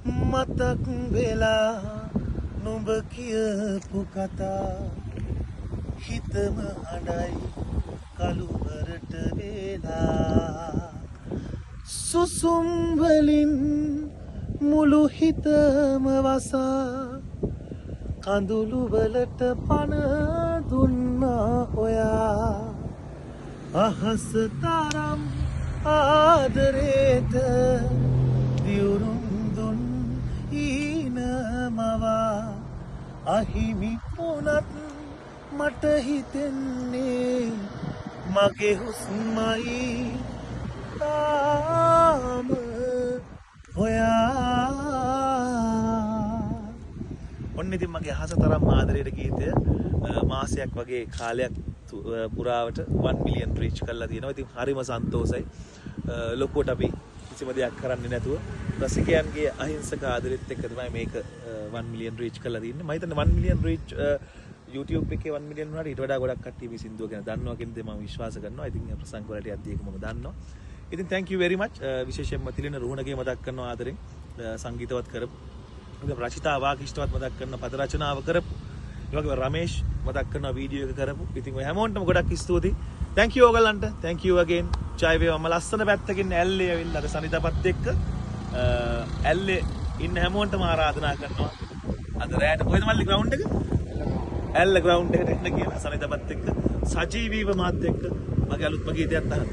මතක් වෙලා නුඹ කියපු කතා හිතම හඬයි කළුවරට වෙලා සුසුම් වලින් මුළු හිතම වසා කඳුළු වලට පණ දුන්නා ඔයා අහස තරම් ආදරේට දියුරුම් දුන් ඊනමවා අහිමි වුණත් මට හිතෙන්නේ මගේ හුස්මයි තාම හොයා ඔන්න ඉතින් මගේ අහස තරම් ආදරයට ගීතය මාසයක් වගේ කාලයක් පුරාවට 1 මිලියන් රීච් කරලා තියෙනවා. ඉතින් හරිම සන්තෝෂයි. ලොකුවට අපි කිසිම දෙයක් කරන්නේ නැතුව රසිකයන්ගේ අහිංසක ආදරෙත් එක්ක තමයි මේක 1 මිලියන් රීච් කරලා තියෙන්නේ. මම හිතන්නේ 1 මිලියන් රීච් YouTube එකේ 1 මිලියන් වුණාට ඊට වඩා ගොඩක් කට්ටිය මේ සින්දුව ගැන දන්නවා කියන දේ මම විශ්වාස කරනවා. ඉතින් ප්‍රසංග වලට යද්දී ඒක මම දන්නවා. ඉතින් thank you very much. විශේෂයෙන්ම තිලින රුහුණගේ මතක් කරනවා ආදරෙන් සංගීතවත් කරපු. ඒක රචිතා වාග්ඉෂ්ටවත් මතක් කරන පද රචනාව කරපු. ඒ වගේම රමේෂ් මතක් කරන වීඩියෝ එක කරපු. ඉතින් ඔය හැමෝටම ගොඩක් ස්තුතියි. thank you ඔයගලන්ට. thank you again. ජය වේවා. මම ලස්සන පැත්තකින් ඇල්ලේ ඇවිල්ලා අර සනිතපත් එක්ක ඇල්ලේ ඉන්න හැමෝටම ආරාධනා කරනවා. අද රැයට කොහෙද මල්ලි ග්‍රවුන්ඩ් එක? ඇල්ල ග්‍රවුන්ඩ් එකට එන්න කියලා සනිතපත් එක්ක සජීවීව මාත් එක්ක මගේ අලුත්ම ගීතයක් අහන්න.